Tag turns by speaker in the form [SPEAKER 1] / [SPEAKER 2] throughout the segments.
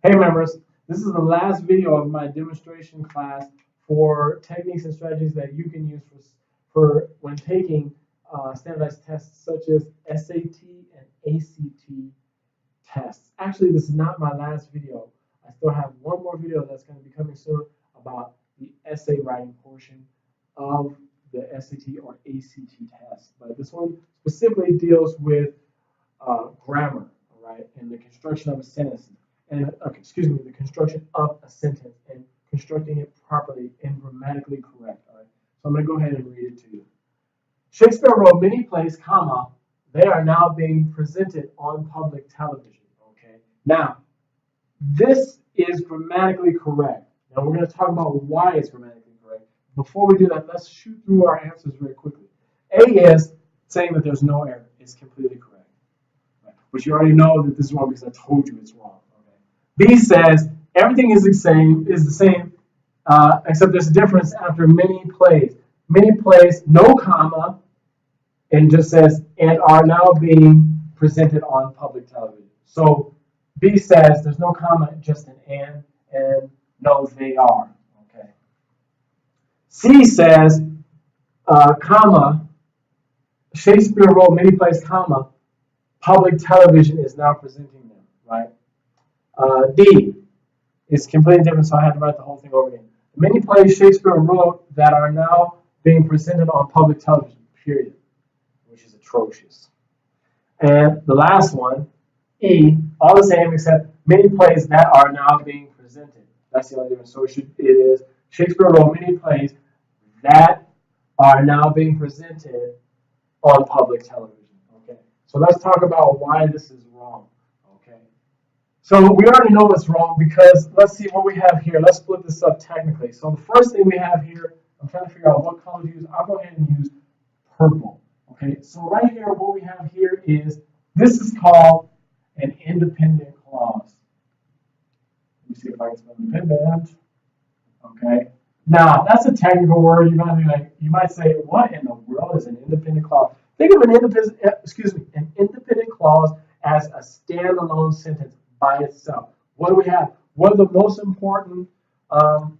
[SPEAKER 1] Hey members, this is the last video of my demonstration class for techniques and strategies that you can use for when taking standardized tests such as SAT and ACT tests. Actually, this is not my last video. I still have one more video that's going to be coming soon about the essay writing portion of the SAT or ACT test. But this one specifically deals with grammar, right, and the construction of a sentence, and the construction of a sentence and constructing it properly and grammatically correct. All right, so I'm going to go ahead and read it to you. Shakespeare wrote many plays, comma, they are now being presented on public television. Okay, now this is grammatically correct. Now we're going to talk about why it's grammatically correct. Before we do that, let's shoot through our answers very quickly. A is saying that there's no error. It's completely correct. But you already know that this is wrong because I told you it's wrong. Okay. B says everything is the same, except there's a difference after many plays. Many plays, no comma, and just says, and are now being presented on public television. So B says there's no comma, just an and no, they are. Okay. C says, comma, Shakespeare wrote many plays, comma, public television is now presenting them, right? D is completely different, so I had to write the whole thing over again. Many plays Shakespeare wrote that are now being presented on public television, period, which is atrocious. And the last one, E, all the same except many plays that are now being presented. That's the only difference. So it is Shakespeare wrote many plays that are now being presented on public television. Okay. So let's talk about why this is wrong. Okay. So we already know what's wrong because let's see what we have here. Let's split this up technically. So the first thing we have here, I'm trying to figure out what color to use. I'll go ahead and use purple. Okay. So right here, what we have here is this is called an independent clause. Let me see if I can spell independent. Okay. Now that's a technical word. You might say, what in the world is an independent clause? Think of an independent clause as a standalone sentence by itself. What do we have? What are the most important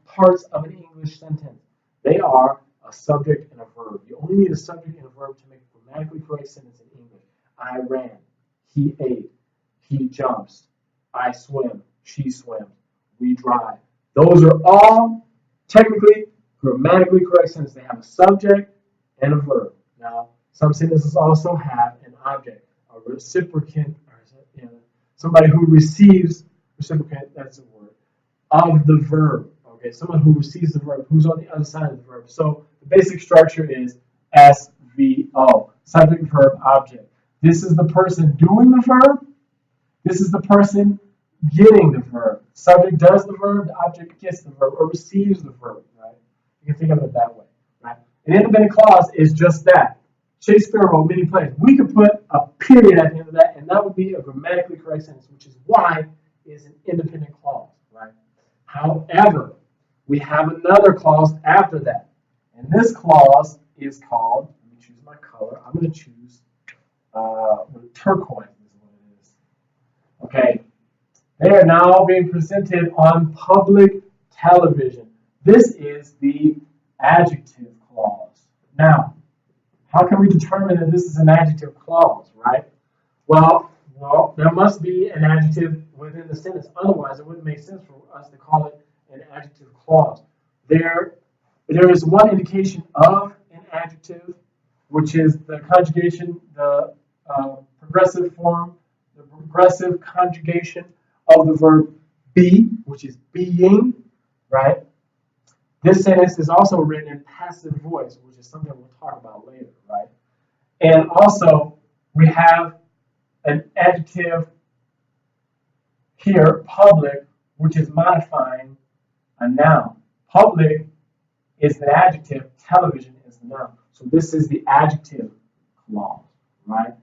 [SPEAKER 1] parts of an English sentence? They are a subject and a verb. You only need a subject and a verb to make a grammatically correct sentence in English. I ran. He ate. He jumps. I swim. She swims. We drive. Those are all technically grammatically correct sentences. They have a subject and a verb. Now, some sentences also have an object, a reciprocant, or somebody who receives, reciprocant, that's the word, of the verb. Okay, someone who receives the verb, who's on the other side of the verb. So the basic structure is SVO, subject, verb, object. This is the person doing the verb. This is the person getting the verb. Subject does the verb, the object gets the verb or receives the verb, right? You can think of it that way, right? An independent clause is just that. Shakespeare wrote many plays. We could put a period at the end of that, and that would be a grammatically correct sentence, which is why it is an independent clause, right? However, we have another clause after that, and this clause is called, let me choose my color. I'm going to choose turquoise is what it is. Okay. They are now being presented on public television. This is the adjective clause. Now, how can we determine that this is an adjective clause, right? Well, there must be an adjective within the sentence. Otherwise, it wouldn't make sense for us to call it an adjective clause. There is one indication of an adjective, which is the conjugation, the progressive form, the progressive conjugation of the verb be, which is being, right? This sentence is also written in passive voice, which is something we'll talk about later, right? And also, we have an adjective here, public, which is modifying a noun. Public is the adjective, television is the noun. So this is the adjective clause, right?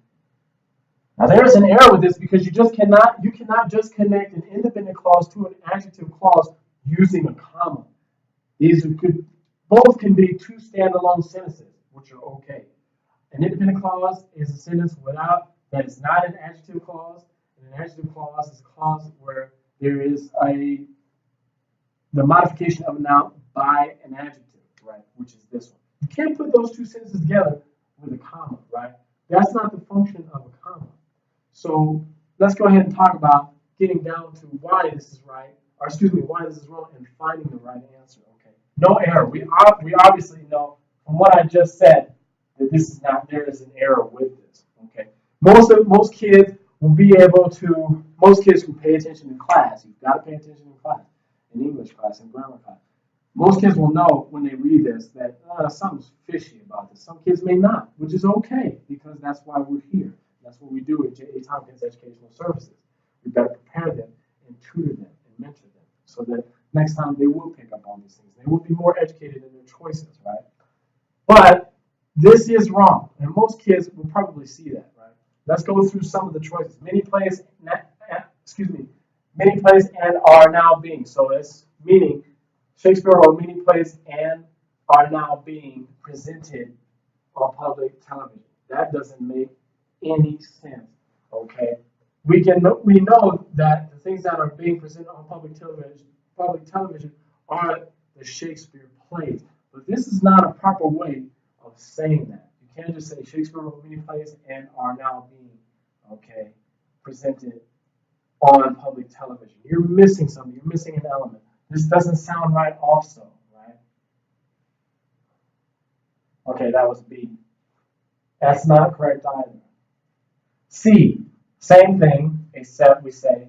[SPEAKER 1] Now there's an error with this because you cannot just connect an independent clause to an adjective clause using a comma. Both can be two standalone sentences, which are okay. An independent clause is a sentence that is not an adjective clause, and an adjective clause is a clause where there is the modification of a noun by an adjective, right? Which is this one. You can't put those two sentences together with a comma, right? That's not the function of a comma. So let's go ahead and talk about getting down to why this is right, or excuse me, why this is wrong, and finding the right answer. Okay, no error. We obviously know from what I just said that this is not, there is an error with this. Okay, most kids will be able to. Most kids who pay attention in class, you've got to pay attention in class, in English class, in grammar class. Most kids will know when they read this that something's fishy about this. Some kids may not, which is okay because that's why we're here. That's what we do at J.A. Tompkins Educational Services. We've got to prepare them and tutor them and mentor them so that next time they will pick up on these things. They will be more educated in their choices, right? But this is wrong, and most kids will probably see that, right? Let's go through some of the choices. Many plays, many plays and are now being. So it's meaning Shakespeare wrote many plays and are now being presented on public television. That doesn't make any sense. Okay, we know that the things that are being presented on public television are the Shakespeare plays, but this is not a proper way of saying that. You can't just say Shakespeare wrote many plays and are now being presented on public television. You're missing something. You're missing an element. This doesn't sound right also, right? Okay, that was B. That's not correct either. C, same thing, except we say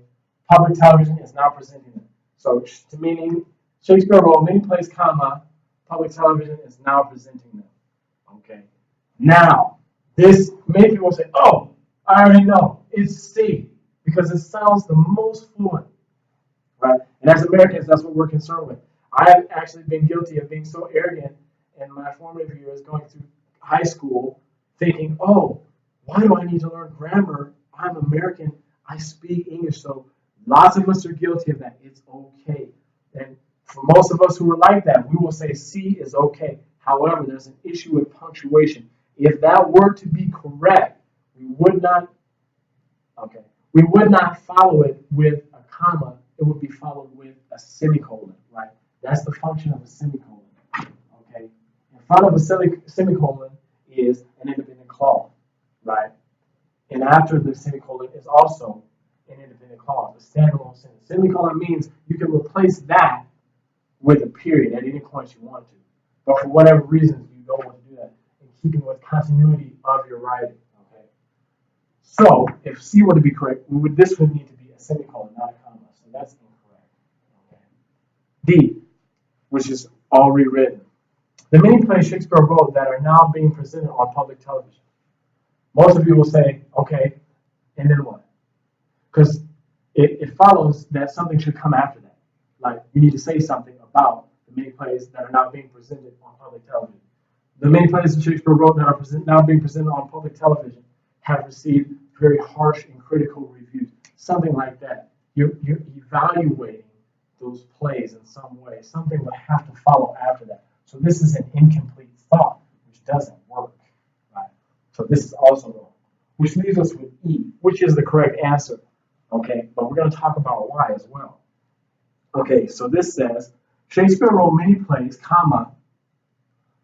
[SPEAKER 1] public television is now presenting them. So to meaning Shakespeare wrote many plays, comma, public television is now presenting them. Okay. Now, this many people say, oh, I already know. It's C, because it sounds the most fluent. Right? And as Americans, that's what we're concerned with. I've actually been guilty of being so arrogant in my formative years going through high school, thinking, oh, why do I need to learn grammar? I'm American. I speak English. So lots of us are guilty of that. It's okay. And for most of us who are like that, we will say C is okay. However, there's an issue with punctuation. If that were to be correct, we would not follow it with a comma. It would be followed with a semicolon, right? That's the function of a semicolon. Okay. In front of a semicolon is an independent clause, right? And after the semicolon is also an independent clause, a standalone sentence. Semicolon means you can replace that with a period at any point you want to. But for whatever reasons, you don't want to do that in keeping with continuity of your writing. Okay. So if C were to be correct, this would need to be a semicolon, not a comma. So that's incorrect. Okay. D, which is all rewritten. The many plays Shakespeare wrote that are now being presented on public television. Most of you will say, okay, and then what? Because it follows that something should come after that. Like you need to say something about the many plays that are now being presented on public television. The many plays that Shakespeare wrote that are now being presented on public television have received very harsh and critical reviews. Something like that. You're evaluating those plays in some way. Something would have to follow after that. So this is an incomplete thought, which doesn't work. Right? So this is also wrong. Which leaves us with E, which is the correct answer. Okay, but we're going to talk about why as well. Okay, so this says Shakespeare wrote many plays, comma,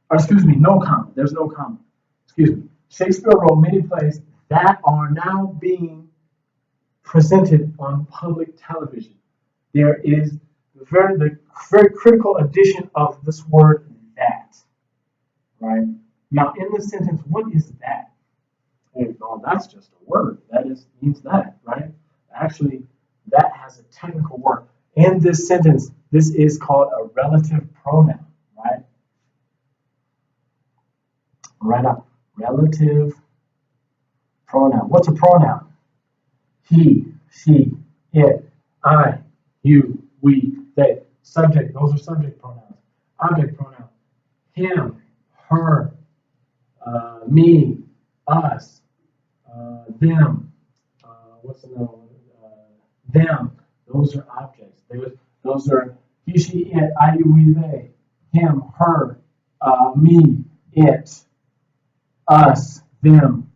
[SPEAKER 1] or excuse me, no comma. There's no comma. Excuse me. Shakespeare wrote many plays that are now being presented on public television. There is the very critical addition of this word that. Right? Now, in the sentence, what is that? Oh, that's just a word. That means that, right? Actually, that has a technical word. In this sentence, this is called a relative pronoun, right? Right up. Relative pronoun. What's a pronoun? He, she, it, I, you, we, they. Subject, those are subject pronouns. Object pronoun. Him, her, me, us, them. What's another one? Them. Those are objects. Those are he, she, it, I, you, we, they. Him, her, me, it, us, them.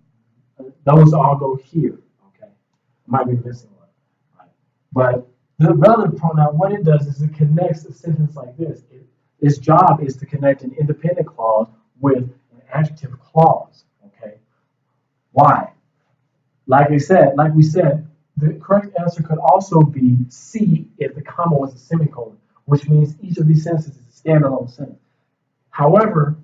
[SPEAKER 1] Those all go here. Okay. Might be missing one. Right? But The relative pronoun, what it does is it connects a sentence like this. Its job is to connect an independent clause with an adjective clause. Okay. Why? Like we said, the correct answer could also be C if the comma was a semicolon, which means each of these sentences is a standalone sentence. However,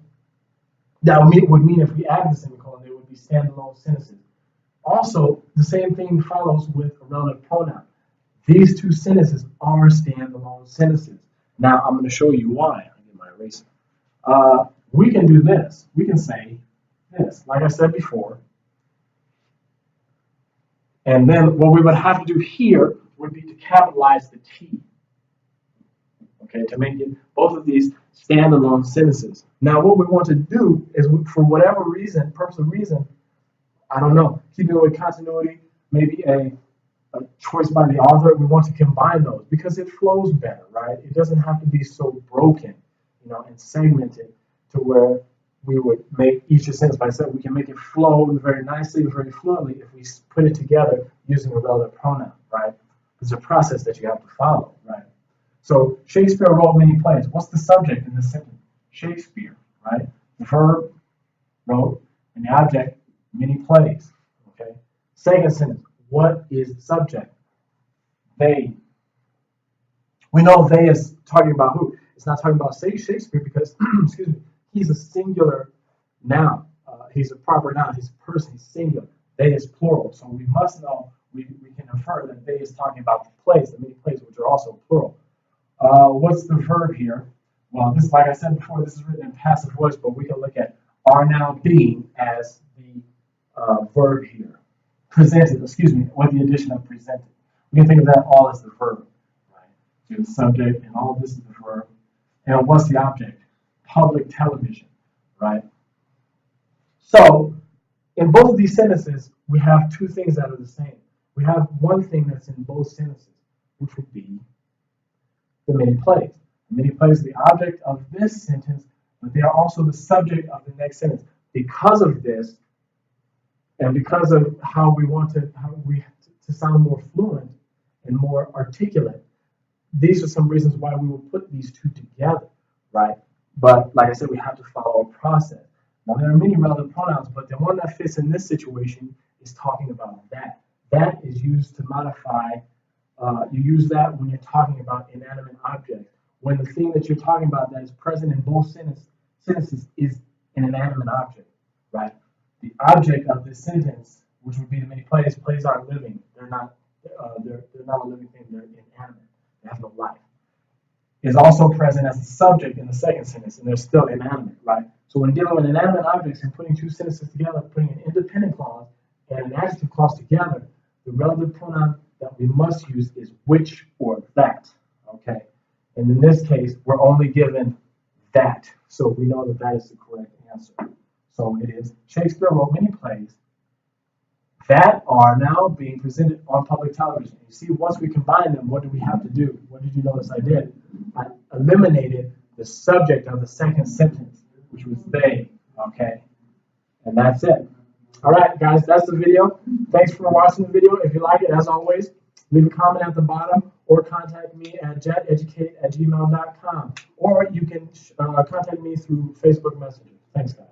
[SPEAKER 1] that would mean if we added the semicolon, they would be standalone sentences. Also, the same thing follows with a relative pronoun. These two sentences are standalone sentences. Now, I'm going to show you why. I'll get my eraser. We can do this. We can say this, like I said before. And then what we would have to do here would be to capitalize the T. Okay, to make it both of these standalone sentences. Now, what we want to do is, for whatever reason, purpose of reason, I don't know, keeping with continuity, maybe a choice by the author, we want to combine those because it flows better, right? It doesn't have to be so broken, and segmented to where we would make each sentence by itself. We can make it flow very nicely, very fluently if we put it together using a relative pronoun, right? It's a process that you have to follow, right? So Shakespeare wrote many plays. What's the subject in this sentence? Shakespeare, right? The verb, wrote, and the object, many plays, okay? Second sentence, what is the subject? They. We know they is talking about who? It's not talking about Shakespeare because, excuse me, he's a singular noun. He's a proper noun. He's a person. He's singular. They is plural. So we must know, we can infer that they is talking about the plays, the many plays, which are also plural. What's the verb here? Well, this, like I said before, this is written in passive voice, but we can look at are now being as the verb here. Presented, excuse me, with the addition of presented. We can think of that all as the verb, right? So the subject and all of this is the verb. And what's the object? Public television, right? So in both of these sentences, we have two things that are the same. We have one thing that's in both sentences, which would be the many plays. The many plays are the object of this sentence, but they are also the subject of the next sentence. Because of this, and because of how we to sound more fluent and more articulate, these are some reasons why we will put these two together, right? But like I said, we have to follow a process. Now there are many relative pronouns, but the one that fits in this situation is talking about that. That is used to modify. You use that when you're talking about inanimate objects. When the thing that you're talking about that is present in both sentences is an inanimate object, right? The object of this sentence, which would be the many plays are living. They're not. They're not a living thing. They're inanimate. They have no life. Is also present as the subject in the second sentence, and they're still inanimate, right? So when dealing with inanimate objects and putting two sentences together, putting an independent clause and an adjective clause together, the relative pronoun that we must use is which or that, okay? And in this case, we're only given that, so we know that that is the correct answer. So it is, Shakespeare wrote many plays that are now being presented on public television. You see, once we combine them, what do we have to do? What did you notice I did? I eliminated the subject of the second sentence, which was they, okay? And that's it. All right, guys, that's the video. Thanks for watching the video. If you like it, as always, leave a comment at the bottom or contact me at jeteducate@gmail.com. Or you can contact me through Facebook Messenger. Thanks, guys.